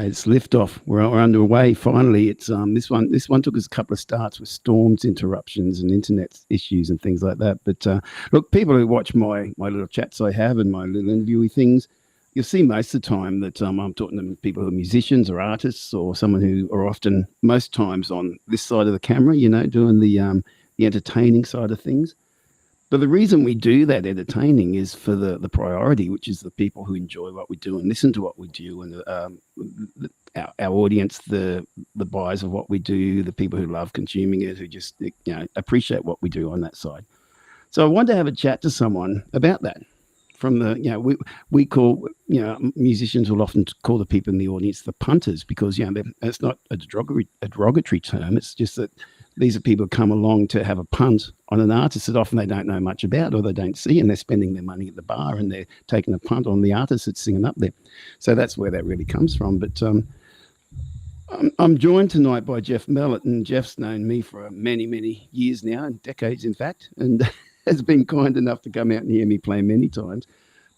It's liftoff. We're underway finally. It's this one took us a couple of starts with storms, interruptions, and internet issues and things like that. But look, people who watch my little chats I have and my little interviewy things, you'll see most of the time that I'm talking to people who are musicians or artists or someone who are often most times on this side of the camera, doing the entertaining side of things. But the reason we do that entertaining is for the priority, which is the people who enjoy what we do and listen to what we do, and our audience, the buyers of what we do, the people who love consuming it, who just appreciate what we do on that side. So I wanted to have a chat to someone about that. From the we call musicians will often call the people in the audience the punters, because it's not a derogatory term. It's just that these are people who come along to have a punt on an artist that often they don't know much about or they don't see, and they're spending their money at the bar and they're taking a punt on the artist that's singing up there. So that's where that really comes from. But I'm joined tonight by Geoff Melit, and Geoff's known me for many, many years now, and decades in fact, and has been kind enough to come out and hear me play many times.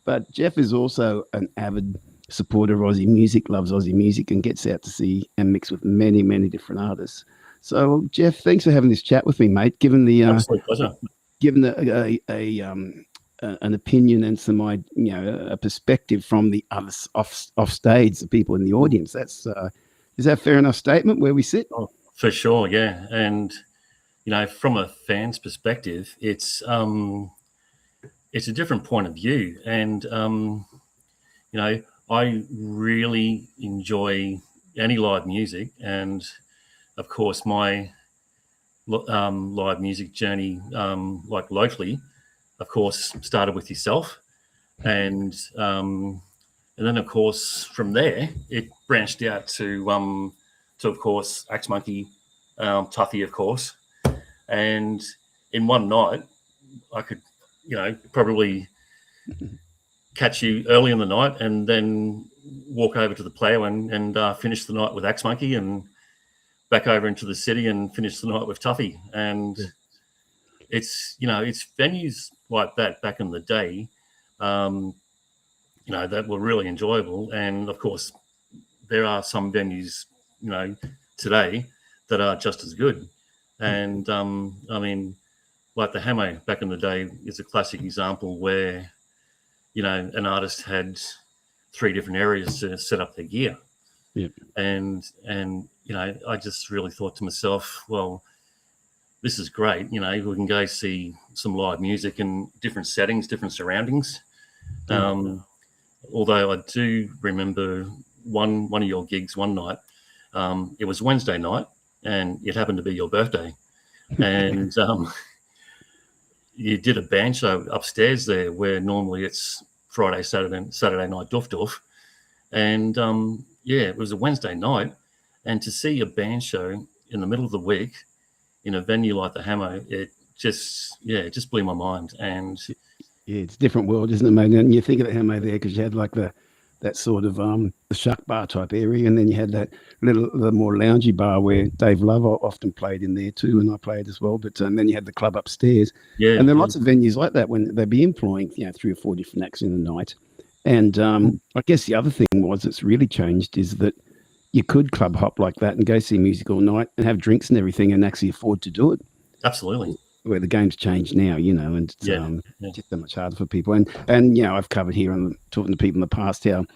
But Geoff is also an avid supporter of Aussie music, loves Aussie music, and gets out to see and mix with many, many different artists. So, Geoff, thanks for having this chat with me, mate. Given the absolute pleasure. Given an opinion and some a perspective from the others off stage, the people in the audience. That's is that a fair enough statement where we sit? Oh, for sure, yeah. And from a fan's perspective, it's a different point of view, and I really enjoy any live music, and of course, my live music journey, like locally, of course, started with yourself, and then of course from there it branched out to of course Axe Monkey, Tuffy, of course, and in one night I could probably catch you early in the night and then walk over to the Player and finish the night with Axe Monkey, and back over into the city and finish the night with Tuffy. And it's venues like that back in the day, that were really enjoyable. And of course, there are some venues, today that are just as good. And like the Hamo back in the day is a classic example where, an artist had 3 different areas to set up their gear. Yep. And I just really thought to myself, well, this is great. We can go see some live music in different settings, different surroundings. Although I do remember one of your gigs one night. It was Wednesday night, and it happened to be your birthday, and you did a band show upstairs there, where normally it's Friday, Saturday night doof, and it was a Wednesday night, and to see a band show in the middle of the week in a venue like the Hamo, it just blew my mind. And it's a different world, isn't it, mate? And you think of the Hamo there because you had like that sort of the shuck bar type area, and then you had that the more loungy bar where Dave Love often played in there too, and I played as well. But then you had the club upstairs, and there are lots of venues like that when they'd be employing 3 or 4 different acts in the night. And I guess the other thing that's really changed is that you could club hop like that and go see music all night and have drinks and everything and actually afford to do it. Absolutely. Where the game's changed now, and it's just so much harder for people. And I've covered here on talking to people in the past how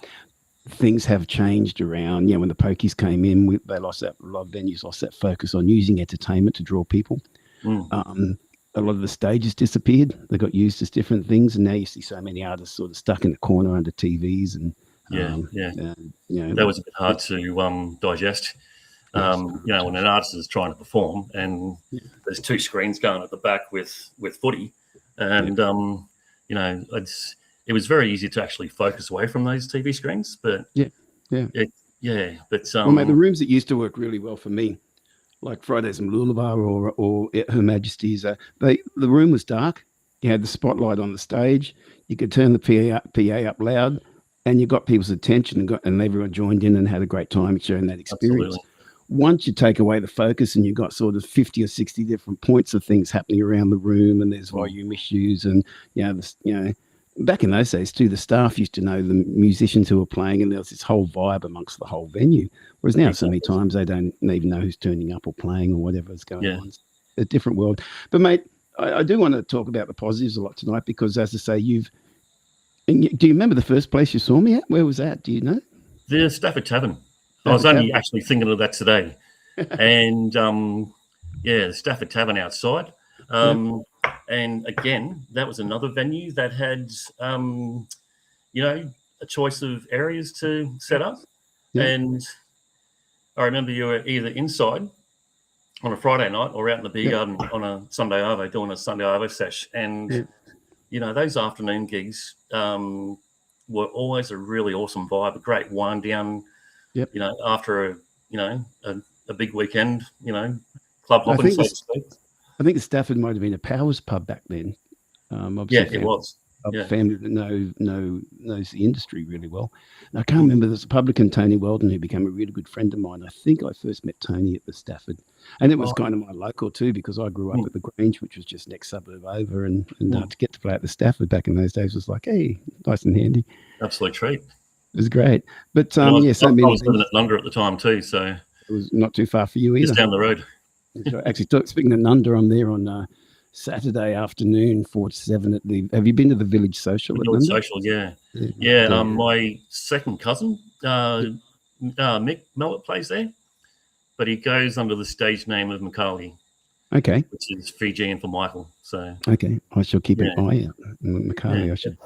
things have changed around. When the pokies came in, a lot of venues lost that focus on using entertainment to draw people. A lot of the stages disappeared. They got used as different things, and now you see so many artists sort of stuck in the corner under TVs. And that was a bit hard to digest. When an artist is trying to perform and there's 2 screens going at the back with footy, and it was very easy to actually focus away from those TV screens. But mate, the rooms that used to work really well for me, like Fridays in Mooloolaba or Her Majesty's, the room was dark. You had the spotlight on the stage. You could turn the PA up loud, and you got people's attention, and everyone joined in and had a great time sharing that experience. Absolutely. Once you take away the focus and you've got sort of 50 or 60 different points of things happening around the room, and there's volume issues, and back in those days too, the staff used to know the musicians who were playing, and there was this whole vibe amongst the whole venue. Whereas now, so many times they don't even know who's turning up or playing or whatever's going on. It's a different world. But mate, I do want to talk about the positives a lot tonight because, as I say, do you remember the first place you saw me at? Where was that? Do you know? The Stafford Tavern. I was only actually thinking of that today. And the Stafford Tavern outside. And again, that was another venue that had, a choice of areas to set up. Yeah. And I remember you were either inside on a Friday night or out in the beer garden on a Sunday arvo, doing a Sunday arvo sesh. And, those afternoon gigs were always a really awesome vibe, a great wind down, after a big weekend, club hopping, so to speak. I think Stafford might have been a Powers pub back then. It was. A family that knows the industry really well. And I can't remember, there's a publican, Tony Weldon, who became a really good friend of mine. I think I first met Tony at the Stafford. And it was kind of my local too, because I grew up at the Grange, which was just next suburb over. And to get to play at the Stafford back in those days was like, hey, nice and handy. Absolute treat. It was great. But I was living at Nunda at the time too, so it was not too far for you either. Just down the road. Actually, speaking of Nunda, I'm there on Saturday afternoon, 4 to 7 at the. Have you been to the Village Social? Village Social, yeah. My second cousin, Nik Phiilips, plays there, but he goes under the stage name of Macaulay. Okay. Which is Fijian for Michael. So. Okay, I shall keep an eye out. Macaulay, I should.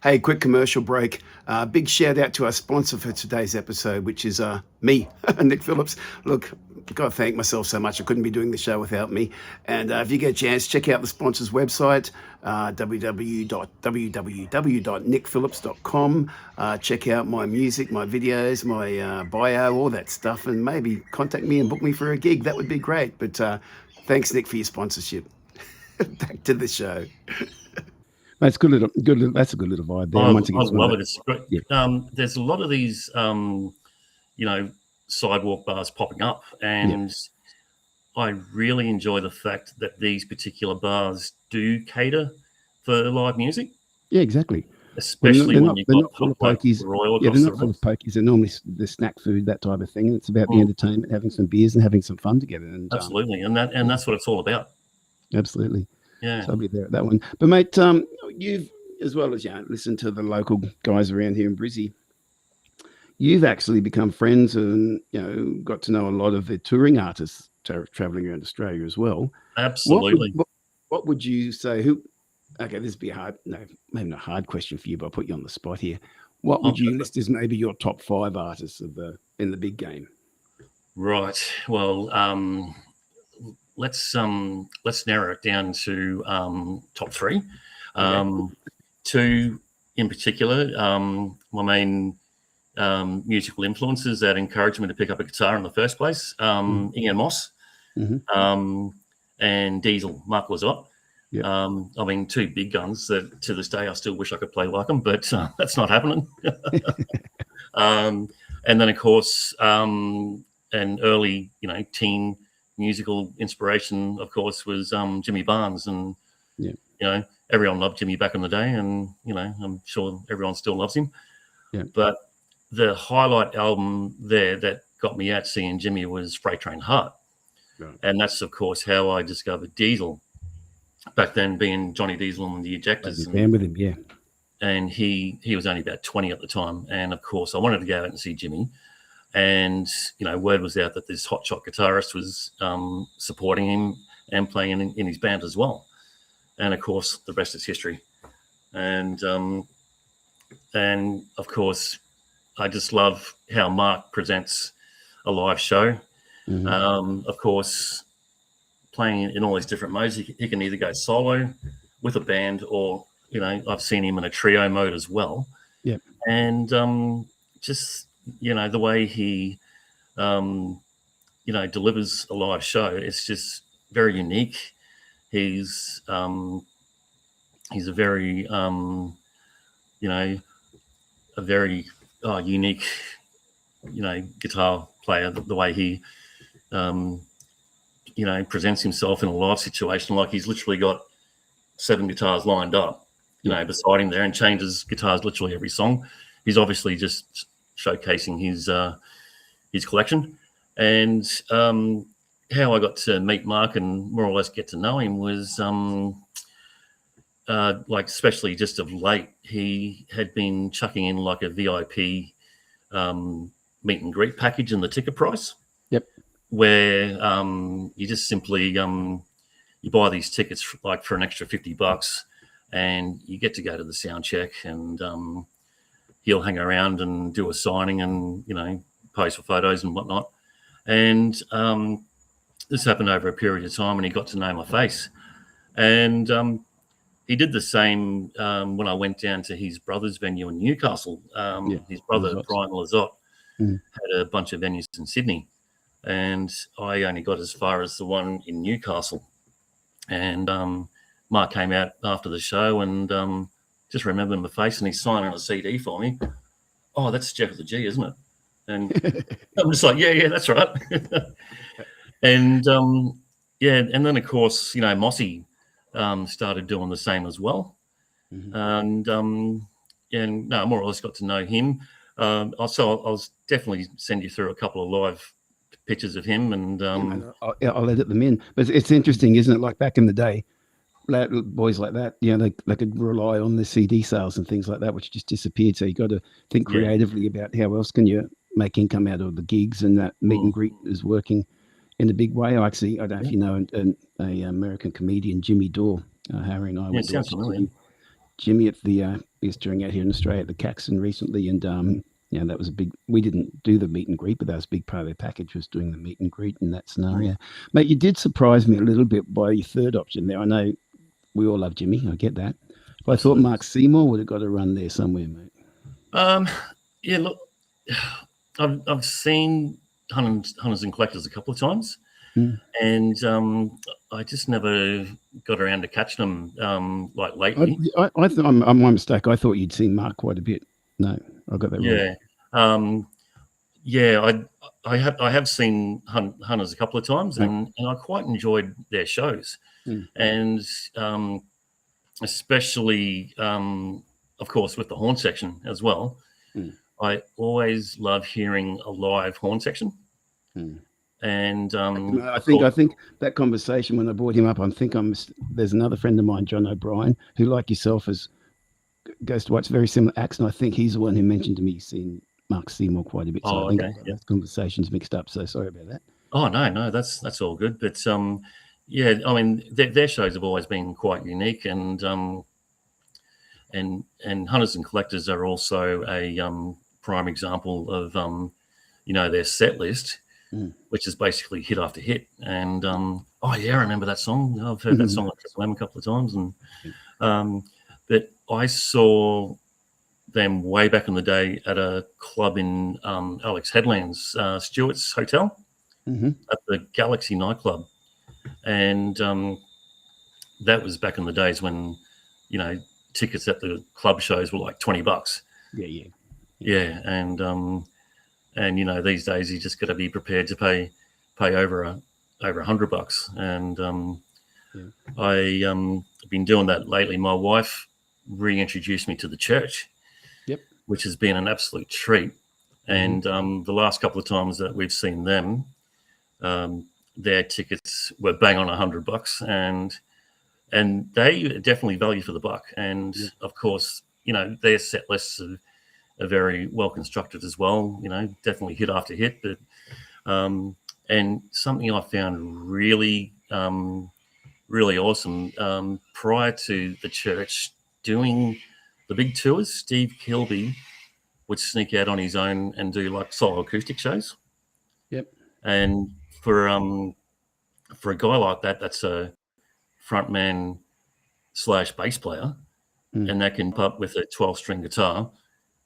Hey, quick commercial break. Big shout out to our sponsor for today's episode, which is me, Nik Phiilips. Look, I've got to thank myself so much. I couldn't be doing the show without me. And if you get a chance, check out the sponsor's website, www.nikphilips.com. Check out my music, my videos, my bio, all that stuff, and maybe contact me and book me for a gig. That would be great. But thanks, Nik, for your sponsorship. Back to the show. That's good. That's a good little vibe there. I love it. It's great. Yeah. There's a lot of these, sidewalk bars popping up, and I really enjoy the fact that these particular bars do cater for live music. Yeah, exactly. Especially when you've got full of pokies. They're not full of pokies. They're normally the snack food, that type of thing. And it's about the entertainment, having some beers and having some fun together. And absolutely, and that's what it's all about. Absolutely. Yeah. So I'll be there at that one. But mate, you've, as well as listened to the local guys around here in Brizzy, you've actually become friends and got to know a lot of the touring artists traveling around Australia as well. Absolutely. What would you say? Okay, this would be maybe not a hard question for you, but I'll put you on the spot here. What would you list as maybe your top 5 artists in the big game? Right. Well, let's narrow it down to top 3. Okay. 2 in particular, my main musical influences that encouraged me to pick up a guitar in the first place, Ian Moss, and Diesel, Mark Lazot. Yep. 2 big guns that to this day I still wish I could play like them, but that's not happening. And then, of course, an early, teen musical inspiration, of course, was Jimmy Barnes, and everyone loved Jimmy back in the day, and I'm sure everyone still loves him. Yeah. But the highlight album there that got me out seeing Jimmy was Freight Train Heart, and that's of course how I discovered Diesel. Back then, being Johnny Diesel and the Ejectors, with him, and he was only about 20 at the time, and of course I wanted to go out and see Jimmy. And, word was out that this hotshot guitarist was supporting him and playing in his band as well. And, of course, the rest is history. And of course, I just love how Mark presents a live show. Mm-hmm. Of course, playing in all these different modes. He can either go solo with a band or, I've seen him in a trio mode as well. Yeah. And just... the way he, delivers a live show, it's just very unique. He's a very, unique, guitar player. The way he, presents himself in a live situation, like he's literally got 7 guitars lined up, beside him there, and changes guitars literally every song. He's obviously just showcasing his collection. And how I got to meet Mark and more or less get to know him was like, especially just of late, he had been chucking in like a VIP meet and greet package in the ticket price. Yep. Where you just simply you buy these tickets like for an extra $50, and you get to go to the sound check, and he'll hang around and do a signing, and pose for photos and whatnot. And this happened over a period of time, and he got to know my face. And he did the same when I went down to his brother's venue in Newcastle. His brother, Brian Lizotte, had a bunch of venues in Sydney, and I only got as far as the one in Newcastle. And Mark came out after the show and just remembered my face, and he's signing a CD for me. Oh, that's Geoff with the G, isn't it? And I'm just like, yeah, that's right. And and then of course, Mossy started doing the same as well. And more or less got to know him. I'll definitely send you through a couple of live pictures of him, and I'll edit them in. But it's interesting, isn't it? Like back in the day, boys like that, they could rely on the CD sales and things like that, which just disappeared. So you got to think creatively about how else can you make income out of the gigs, and that meet and greet is working in a big way. I don't know if you know a American comedian, Jimmy Dore. Harry and I went to watch Jimmy at the he's touring out here in Australia at the Caxton recently, and that was a big. We didn't do the meet and greet, but that was a big part of their package, was doing the meet and greet in that scenario. Mate, you did surprise me a little bit by your third option there. I know we all love Jimmy, I get that, but I thought Mark Seymour would have got a run there somewhere, mate. Yeah, look, I've seen Hunters and Collectors a couple of times, and I just never got around to catching them like lately. I'm my mistake. I thought you'd seen Mark quite a bit. No, I got that wrong. I have seen Hunters a couple of times, and I quite enjoyed their shows, and especially of course with the horn section as well. I always love hearing a live horn section. And I think that conversation when I brought him up, there's another friend of mine, John O'Brien, who, like yourself, goes to watch very similar acts, and I think he's the one who mentioned to me seeing Mark Seymour quite a bit. So I think that conversation's mixed up. So sorry about that. Oh no, that's all good. But I mean, their shows have always been quite unique, and Hunters and Collectors are also a prime example of their set list, which is basically hit after hit. And I remember that song. I've heard that song at Triple M a couple of times, and but I saw them way back in the day at a club in Alex Headland's Stewart's Hotel at the Galaxy nightclub, and that was back in the days when tickets at the club shows were like $20. Yeah, and these days you just got to be prepared to pay over $100. And I've been doing that lately. My wife reintroduced me to the church, which has been an absolute treat. And the last couple of times that we've seen them, their tickets were bang on $100, and they definitely value for the buck. And of course, their set lists are very well constructed as well. Definitely hit after hit. But and something I found really really awesome prior to the church doing the big tours, Steve Kilby would sneak out on his own and do like solo acoustic shows. And for a guy like that, that's a frontman / bass player, and that can put up with a 12-string guitar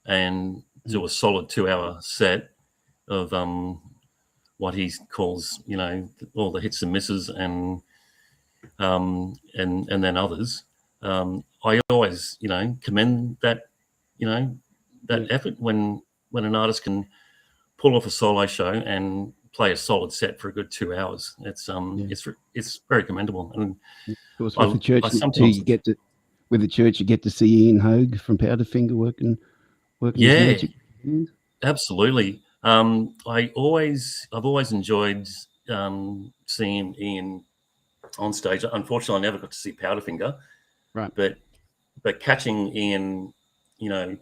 and do a solid 2-hour set of what he calls, all the hits and misses and then others. I always, commend that, that effort when an artist can pull off a solo show and play a solid set for a good 2 hours. It's very commendable. And of course, with the church too, you get to with the church, you get to see Ian Hogue from Powderfinger working his Yeah, magic. absolutely. I've always enjoyed seeing Ian on stage. Unfortunately, I never got to see Powderfinger, Right. but catching Ian, you know,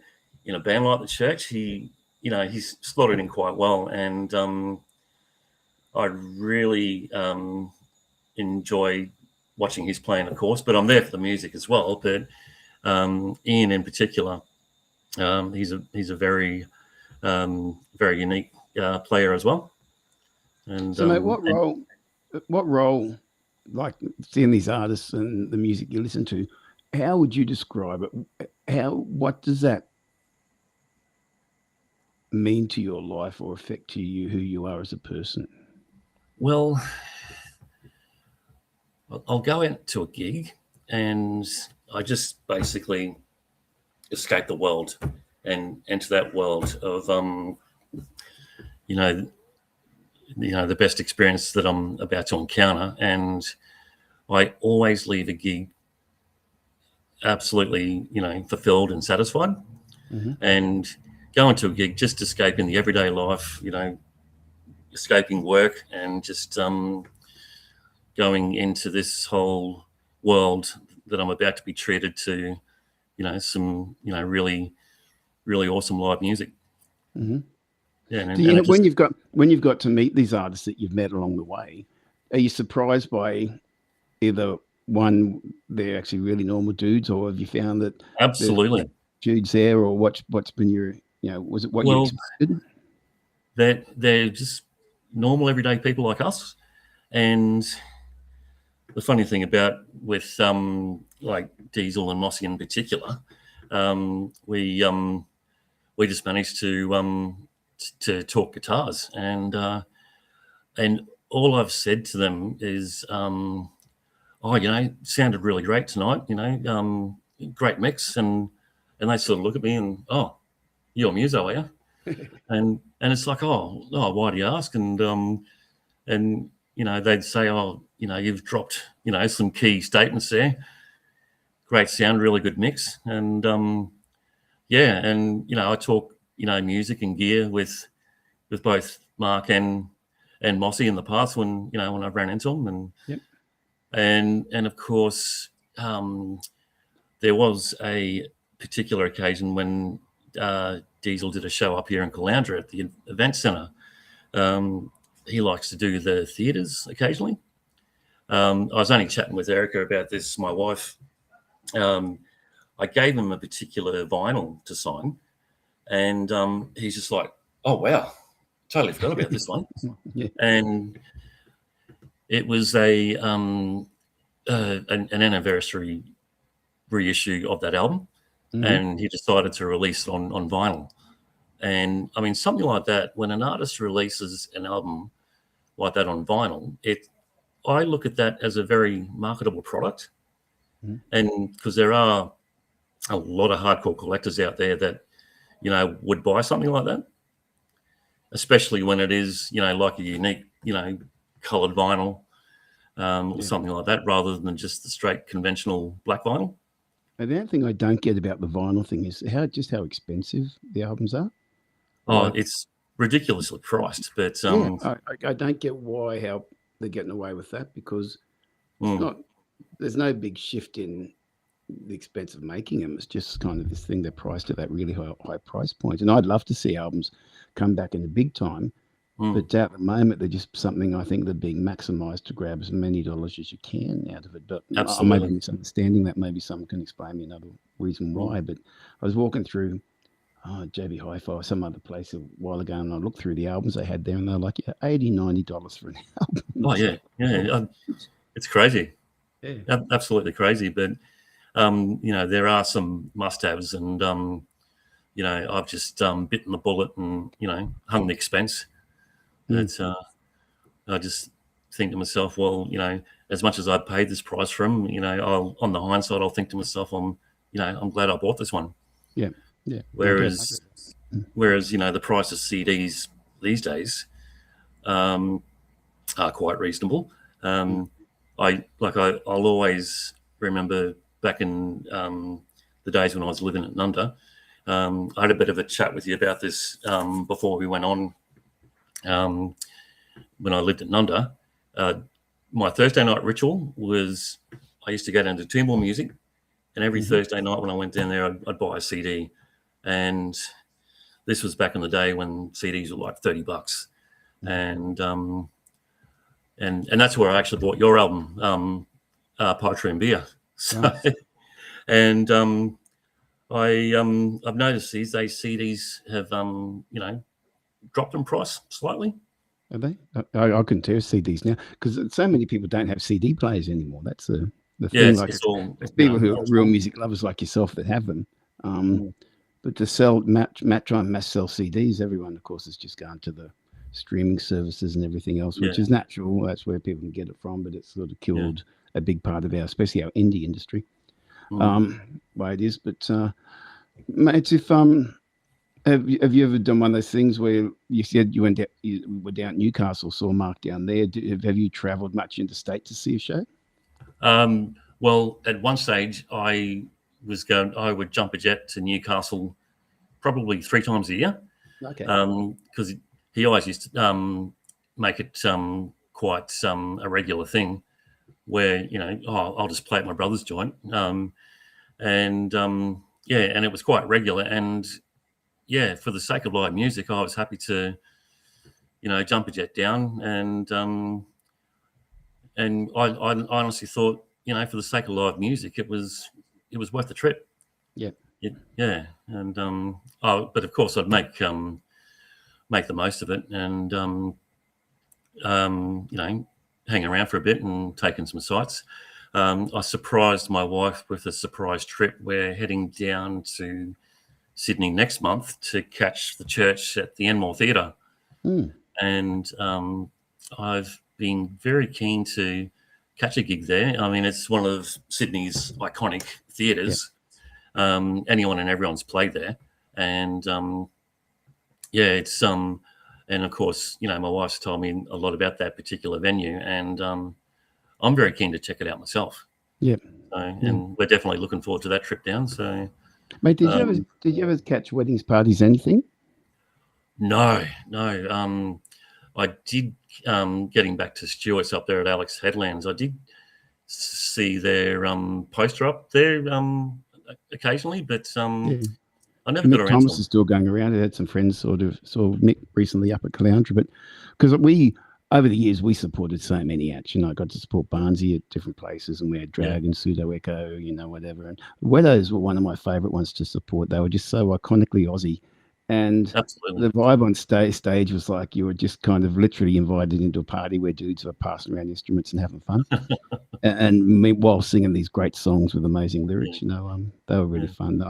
in a band like the Church, he's slotted in quite well, and I really enjoy watching his playing, of course. But I'm there for the music as well. But Ian, in particular, he's a very very unique player as well. And, So, mate, what role, like seeing these artists and the music you listen to, how would you describe it? What does that mean to your life or affect to you who you are as a person? well, I'll go out to a gig and I just basically escape the world and enter that world of you know the best experience that I'm about to encounter, and I always leave a gig absolutely fulfilled and satisfied. Mm-hmm. And going to a gig, just escaping the everyday life, escaping work, and just going into this whole world that I'm about to be treated to, some really really awesome live music. Mm-hmm. Yeah, Do and you know it just when you've got to meet these artists that you've met along the way? Are you surprised by either one, they're actually really normal dudes, or have you found that there's absolutely. dudes there, or what's been your, was it what you Well, expected? they're just normal everyday people like us. And the funny thing about with like Diesel and Mossy in particular, we just managed to talk guitars, and all I've said to them is, oh, sounded really great tonight, great mix, and they sort of look at me and, oh, you're a muso, are you? And it's like, oh, why do you ask? And they'd say, oh, you've dropped some key statements there, great sound, really good mix, and yeah, and I talk music and gear with both Mark and Mossy in the past when I've ran into them, Yep. and of course there was a particular occasion when Diesel did a show up here in Caloundra at the event centre. He likes to do the theatres occasionally. I was only chatting with Erica about this, my wife. I gave him a particular vinyl to sign, and he's just like, "Oh wow, totally forgot about this one." Yeah. And it was an anniversary reissue of that album, Mm-hmm. and he decided to release it on vinyl. And I mean, something like that, when an artist releases an album like that on vinyl, I look at that as a very marketable product. Mm-hmm. And because there are a lot of hardcore collectors out there that, would buy something like that, especially when it is, like a unique, colored vinyl or Yeah. something like that, rather than just the straight conventional black vinyl. And the only thing I don't get about the vinyl thing is how expensive the albums are. Oh, Like, it's ridiculously priced, but yeah, I don't get how they're getting away with that, because it's mm, not. There's no big shift in the expense of making them. It's just kind of this thing they're priced at that really high price point. And I'd love to see albums come back in the big time, mm, but at the moment they're just something I think they're being maximised to grab as many dollars as you can out of it. But I may be absolutely. misunderstanding that. Maybe someone can explain me another reason Mm. why. But I was walking through JB Hi-Fi or some other place a while ago, and I looked through the albums they had there, and they're like, yeah, $80-$90 for an album. Oh It's yeah, like, yeah, oh, it's crazy, yeah. absolutely crazy. But there are some must-haves, and I've just bitten the bullet and hung the expense. Mm. But I just think to myself, well, as much as I paid this price for them, on the hindsight, I'll think to myself, I'm glad I bought this one. Yeah, yeah. I get it. Whereas, the price of CDs these days are quite reasonable. Mm. I'll always remember back in the days when I was living at Nunda. I had a bit of a chat with you about this before we went on. When I lived at Nunda, my Thursday night ritual was I used to go down to Toombul Music, and every Thursday night when I went down there, I'd buy a CD. And this was back in the day when CDs were like $30, and that's where I actually bought your album, Poetry and Beer. So, Right. and I've noticed these days CDs have dropped in price slightly. Are they? I couldn't tell CDs now because so many people don't have CD players anymore. That's the thing. Yeah, Like it's all there's people who are real music lovers like yourself that have them. But to try and mass sell CDs, everyone, of course, has just gone to the streaming services and everything else, which is natural. That's where people can get it from. But it's sort of killed a big part of especially our indie industry. Way it is. But mate, if have you ever done one of those things where you said you were down at Newcastle, saw Mark down there? Have you travelled much interstate to see a show? Well, at one stage, I would jump a jet to Newcastle probably 3 times a year. Okay. Because he always used to make it quite a regular thing where, I'll just play at my brother's joint. And it was quite regular. And for the sake of live music, I was happy to, jump a jet down. And I honestly thought, for the sake of live music, it was worth the trip. Yeah. And but of course I'd make the most of it and hang around for a bit and take in some sights. I surprised my wife with a surprise trip. We're heading down to Sydney next month to catch the church at the Enmore Theatre. And I've been very keen to catch a gig there. I mean, it's one of Sydney's iconic theatres. Anyone and everyone's played there. And it's and of course, my wife's told me a lot about that particular venue, and I'm very keen to check it out myself. And we're definitely looking forward to that trip down. So, mate, did you ever catch weddings, parties, anything? No. I did, getting back to Stuart's up there at Alex Headlands, I did see their poster up there occasionally, but I never got around Thomas to is still going around. I had some friends sort of saw Mick recently up at Caloundra, but because over the years, we supported so many acts. I got to support Barnsley at different places, and we had Dragon, Pseudo Echo, whatever. And Wedders were one of my favourite ones to support. They were just so iconically Aussie. And Absolutely. the vibe on stage was like you were just kind of literally invited into a party where dudes were passing around instruments and having fun, and while singing these great songs with amazing lyrics. They were really fun.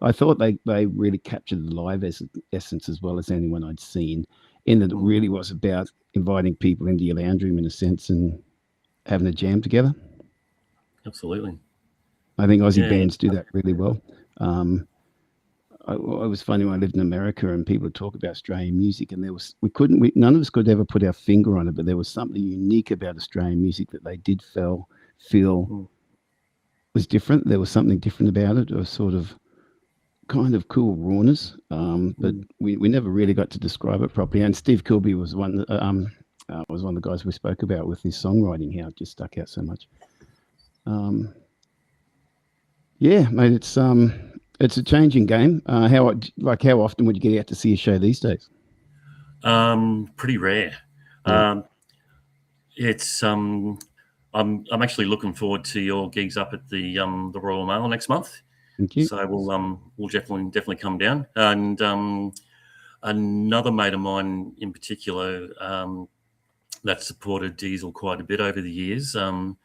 I thought they really captured the live essence as well as anyone I'd seen, in that it really was about inviting people into your lounge room in a sense and having a jam together. Absolutely. I think Aussie bands do that really well. It was funny when I lived in America and people would talk about Australian music, and none of us could ever put our finger on it, but there was something unique about Australian music that they did feel was different. There was something different about it, or sort of kind of cool rawness, but we never really got to describe it properly. And Steve Kilby was one of the guys we spoke about with his songwriting, how it just stuck out so much. Mate, it's a changing game. How often would you get out to see a show these days? Pretty rare. It's I'm actually looking forward to your gigs up at the Royal Mail next month. Thank you. So we'll definitely come down. And another mate of mine in particular that supported Diesel quite a bit over the years, a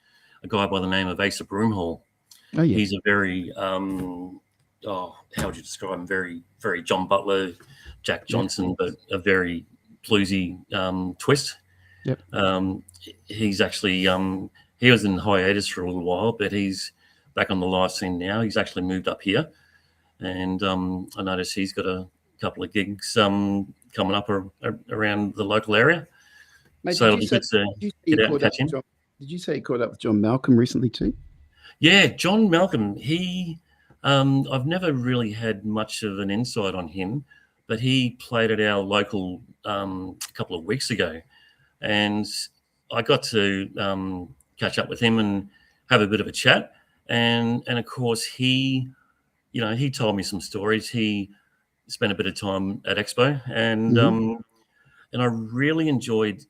guy by the name of Asa Broomhall. Oh yeah. He's a very how would you describe him? Very, very John Butler, Jack Johnson, but a very bluesy twist. Yep. He's actually he was in hiatus for a little while, but he's back on the live scene now. He's actually moved up here, and I noticed he's got a couple of gigs coming up around the local area. Mate, so it'll be good to get out and catch him. Did you say you caught up with John Malcolm recently too? Yeah, John Malcolm. I've never really had much of an insight on him, but he played at our local a couple of weeks ago, and I got to catch up with him and have a bit of a chat. And of course, he told me some stories. He spent a bit of time at Expo, Hmm. and I really enjoyed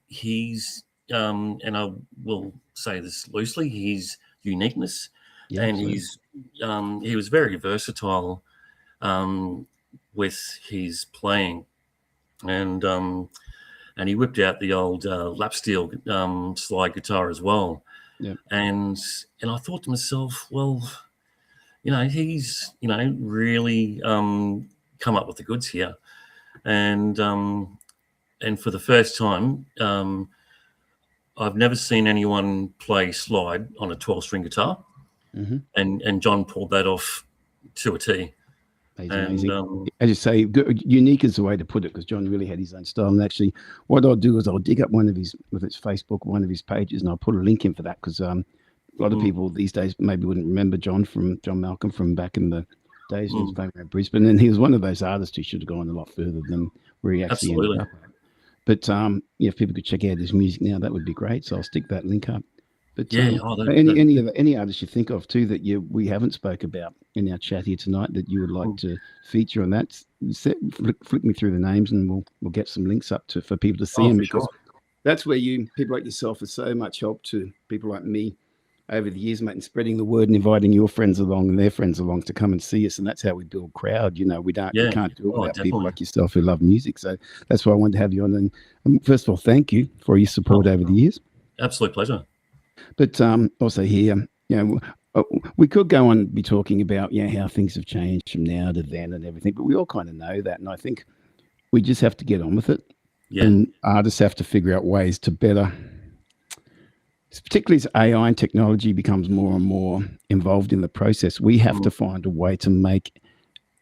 and I will say this loosely, his uniqueness, Yeah, and absolutely. he was very versatile um, with his playing, and and he whipped out the old lap steel slide guitar as well, Yeah. and I thought to myself, well, he's really come up with the goods here, and for the first time, I've never seen anyone play slide on a 12-string guitar, Hmm. and John pulled that off to a T. He's And amazing. As you say, unique is the way to put it, because John really had his own style. And actually, what I'll do is I'll dig up one of his, with its Facebook, one of his pages, and I'll put a link in for that, because a lot of mm, people these days maybe wouldn't remember John Malcolm from back in the days when he was mm, playing around Brisbane, and he was one of those artists who should have gone a lot further than where he actually ended absolutely, up. But yeah, if people could check out his music now, that would be great. So I'll stick that link up. But yeah. Oh, any artists you think of too that we haven't spoke about in our chat here tonight that you would like mm, to feature on that, flick me through the names, and we'll get some links up to for people to see oh, them, for because sure. that's where people like yourself are so much help to people like me over the years, mate, and spreading the word and inviting your friends along and their friends along to come and see us. And that's how we build crowd. We Yeah. can't do it Oh, without people definitely. like yourself who love music. So that's why I wanted to have you on. And first of all, thank you for your support Oh, over the years. absolute pleasure. But also here, uh, we could go on and be talking about how things have changed from now to then and everything. But we all kind of know that, and I think we just have to get on with it. Yeah. And artists have to figure out ways to better, particularly as AI and technology becomes more and more involved in the process. We have Mm, to find a way to make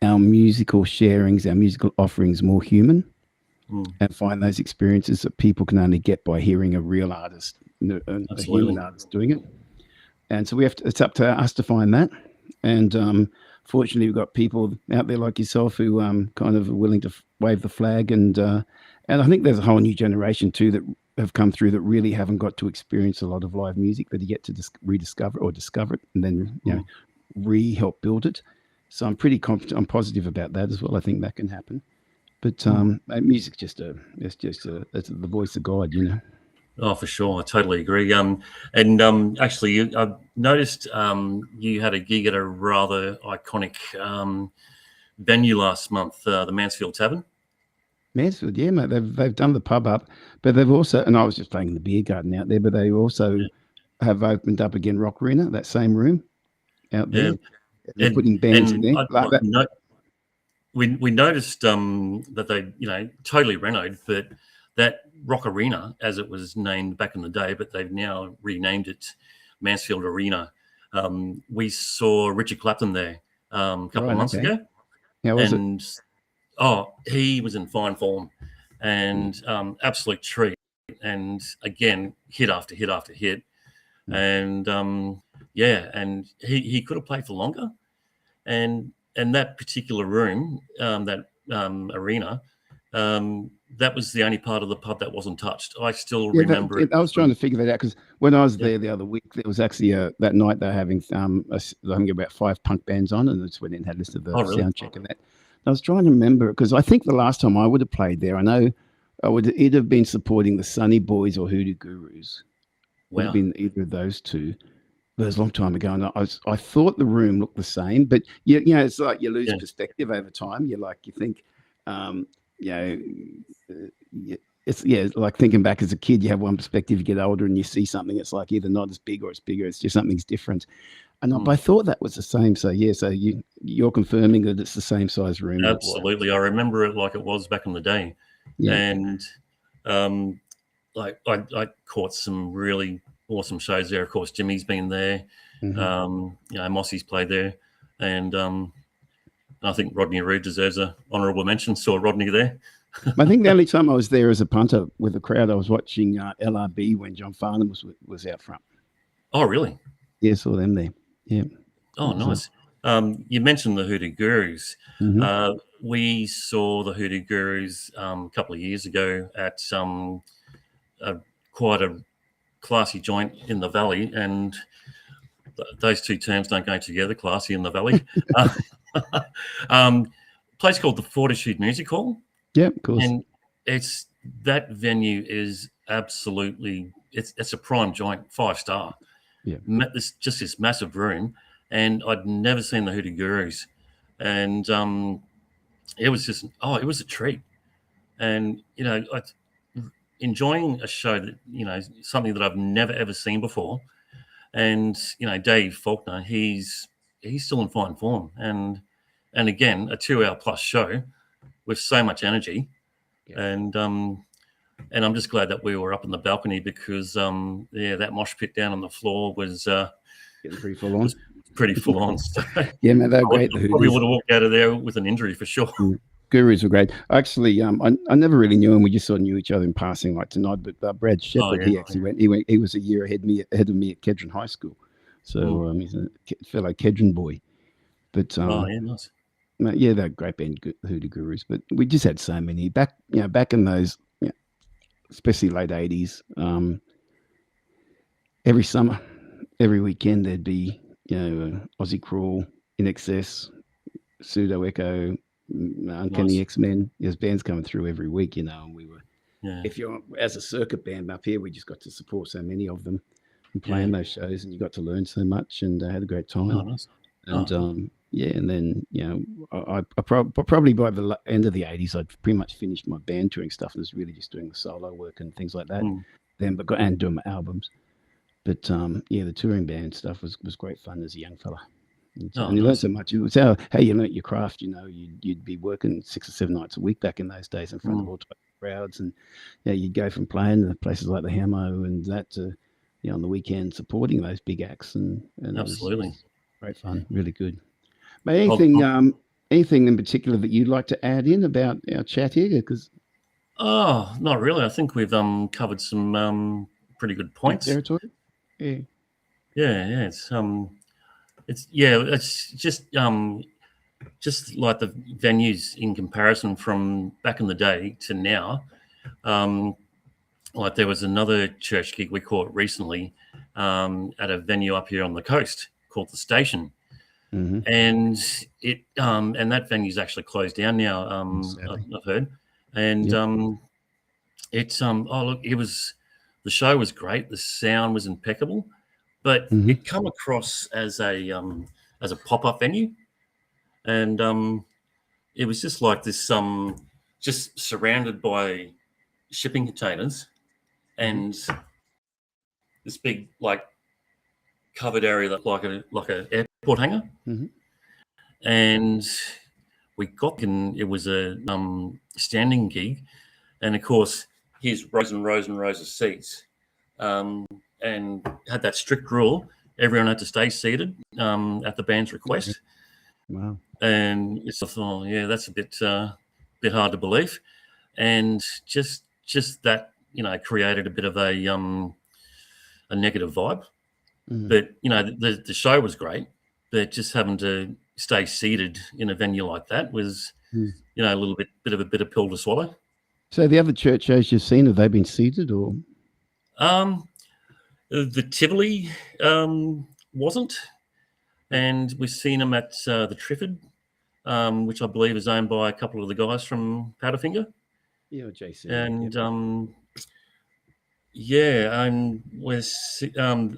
our musical sharings, our musical offerings more human, mm, and find those experiences that people can only get by hearing a real artist, a human absolutely. artist doing it. And so it's up to us to find that. And fortunately, we've got people out there like yourself who kind of are willing to wave the flag. And I think there's a whole new generation too that have come through that really haven't got to experience a lot of live music, that are yet to rediscover or discover it, and then Mm, help build it. So I'm pretty confident. I'm positive about that as well. I think that can happen. But mm. music's it's the voice of God. Oh, for sure. I totally agree. And actually, I've noticed you had a gig at a rather iconic venue last month, the Mansfield Tavern. Mansfield, yeah, mate. They've done the pub up, but they've also, and I was just playing in the beer garden out there, but they also have opened up again Rock Arena, that same room out Yeah, there. They're and putting bands in and there like that. we noticed that they totally renovated, but that Rock Arena, as it was named back in the day, but they've now renamed it Mansfield Arena. We saw Richard Clapton there a couple of Right, months okay. ago, How was it? and he was in fine form, Mm, and absolute treat. And again, hit after hit after hit, mm. and yeah, and he could have played for longer, and that particular room, that arena, that was the only part of the pub that wasn't touched. I still Yeah, remember it I was trying from to figure that out because when I was yeah. there the other week, there was actually that night they're having I think about 5 punk bands on, and that's when it had listed the Oh, really? sound check and that. I was trying to remember because I think the last time I would have played there, I know I would either have been supporting the Sunny Boys or Hoodoo Gurus. Would have Wow. been either of those two. But it was a long time ago, and I thought the room looked the same, but it's like you lose Yeah. perspective over time. You think, um, you know, it's like thinking back as a kid. You have one perspective, you get older, and you see something. It's like either not as big or it's bigger. It's just something's different. And Mm, I thought that was the same. So yeah, so you're confirming that it's the same size room that it was. absolutely. I remember it like it was back in the day, Yeah. and um, like I caught some really awesome shows there. Of course, Jimmy's been there. Hmm. Aussies played there, and I think Rodney Reed deserves an honourable mention. Saw Rodney there. I think the only time I was there as a punter with a crowd, I was watching LRB when John Farnham was out front. Oh, really? Yeah, saw them there. Yeah. Oh, nice. You mentioned the Hoodoo Gurus. Mm-hmm. We saw the Hoodoo Gurus a couple of years ago at quite a classy joint in the Valley, and those two terms don't go together, classy in the Valley. Place called the Fortitude Music Hall. Yeah, of course. And that venue is absolutely, it's a prime joint, 5-star. Yeah. This massive room, and I'd never seen the Hoodoo Gurus, and it was it was a treat, and enjoying a show that something that I've never ever seen before, and Dave Faulkner, he's still in fine form, and again a 2-hour plus show with so much energy. Yeah. And I'm just glad that we were up in the balcony because that mosh pit down on the floor was Getting pretty full on. Pretty full on. So yeah, man, they're great. I probably would have walked out of there with an injury for sure. Gurus were great. Actually, I never really knew him. We just sort of knew each other in passing, like tonight. But Brad Shepherd, he actually went. He was a year ahead of me at Kedron High School. So he's a fellow Kedron boy. But nice. Yeah, they're great band, Hoodoo Gurus. But we just had so many back in those, especially late '80s. Every summer, every weekend, there'd be Aussie Crawl, In Excess, Pseudo Echo, Uncanny X-Men. There's bands coming through every week, and we were. Yeah. If you're as a circuit band up here, we just got to support so many of them and playing those shows, and you got to learn so much and had a great time. Oh, nice. And and then I probably by the end of the '80s, I'd pretty much finished my band touring stuff and was really just doing the solo work and things like that. And doing my albums. But the touring band stuff was great fun as a young fella. And you learned so much. It was how you learnt your craft. You'd be working 6 or 7 nights a week back in those days in front of all types of crowds, and you'd go from playing to places like the Hamo and that to on the weekend supporting those big acts and absolutely great fun, really good. But anything in particular that you'd like to add in about our chat here? Because not really. I think we've covered some pretty good points. Territory. Yeah. It's just like the venues in comparison from back in the day to now. Like there was another church gig we caught recently at a venue up here on the coast called The Station. Mm-hmm. And it and that venue's actually closed down now. I've heard, and the show was great. The sound was impeccable, but it come across as a pop-up venue, and it was just like this just surrounded by shipping containers and this big covered area that like a airport hangar. And we got in. It was a standing gig, and of course here's rows and rows and rows of seats, and had that strict rule: everyone had to stay seated at the band's request. Wow! And it's that's a bit hard to believe, and just that created a bit of a negative vibe. But the show was great, but just having to stay seated in a venue like that was a little bit of a bitter pill to swallow. So the other church shows you've seen, have they been seated or? The Tivoli wasn't, and we've seen them at the Triffid, which I believe is owned by a couple of the guys from Powderfinger. Yeah, JC. And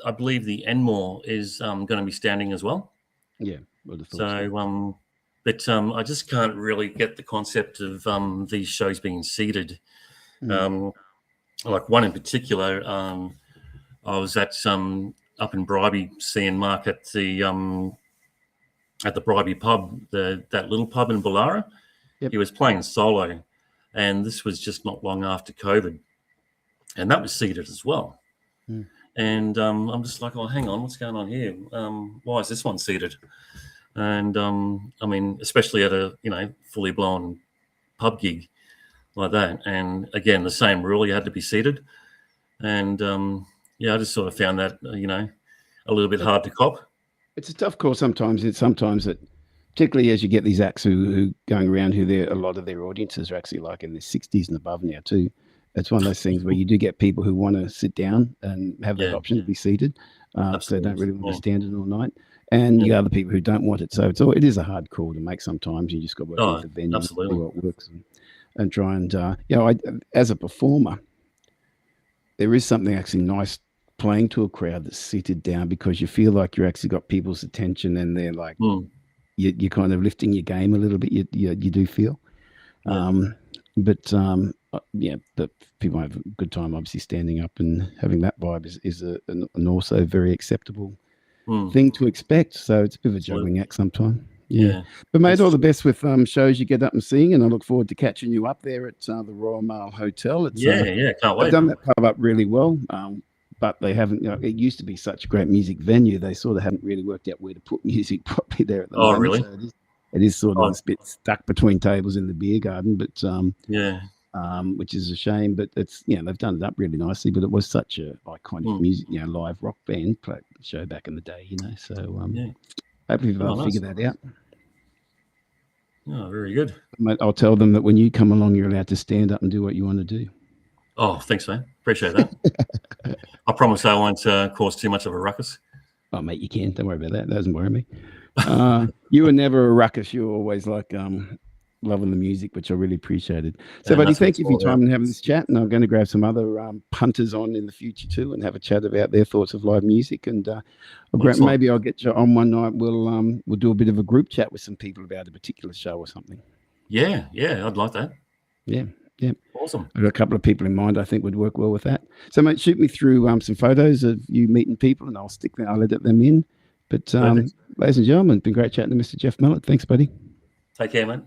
I believe the Enmore is going to be standing as well. Yeah. So, but I just can't really get the concept of these shows being seated. Like one in particular, I was at up in Bribie seeing Mark at the Bribie pub, that little pub in Ballara. He was playing solo, and this was just not long after COVID, and that was seated as well. And I'm just like, oh, hang on, what's going on here? Why is this one seated? And I mean, especially at a fully blown pub gig like that. And again, the same rule: you had to be seated. And I just sort of found that a little bit hard to cop. It's a tough call sometimes. It's sometimes that, particularly as you get these acts who going around, who a lot of their audiences are actually like in their 60s and above now too. It's one of those things where you do get people who want to sit down and have that Yeah, option to be seated, so they absolutely. don't really want to Yeah, stand it all night. And yeah. you got other people who don't want it. So it is a hard call to make sometimes. You just got to work with Oh, the venue and see absolutely. what works and try and, as a performer, there is something actually nice playing to a crowd that's seated down because you feel like you're actually got people's attention and they're like, Mm, you're kind of lifting your game a little bit. You do feel. yeah, Yeah, the people have a good time obviously standing up and having that vibe is an also very acceptable mm, thing to expect. So it's a bit of a absolutely. juggling act sometime. Yeah. Yeah, But mate, all it's the best with shows you get up and seeing, and I look forward to catching you up there at the Royal Mail Hotel. It's yeah. Can't they've wait. done that pub up really well. But they haven't. It used to be such a great music venue. They sort of haven't really worked out where to put music properly there at the Oh, moment. really? So it is sort of Oh, this bit stuck between tables in the beer garden. But yeah. which is a shame. But it's they've done it up really nicely. But it was such a iconic Mm, music, live rock band show back in the day. So yeah. hopefully they'll Oh, nice. figure that out. Oh, very good. Mate, I'll tell them that when you come along, you're allowed to stand up and do what you want to do. Oh, thanks, man. Appreciate that. I promise I won't cause too much of a ruckus. Oh, mate, you can. Don't worry about that. That doesn't worry me. You were never a ruckus. You were always like loving the music, which I really appreciated. So, And buddy, that's what thank it's you for your all time about. and having this chat. And I'm going to grab some other punters on in the future too, and have a chat about their thoughts of live music. And Excellent. maybe I'll get you on one night. We'll do a bit of a group chat with some people about a particular show or something. Yeah, I'd like that. Yeah, yeah. Awesome. I've got a couple of people in mind I think would work well with that. So, mate, shoot me through some photos of you meeting people, and I'll edit them in. But, Perfect. ladies and gentlemen, it's been great chatting to Mr. Geoff Melit. Thanks, buddy. Take care, mate.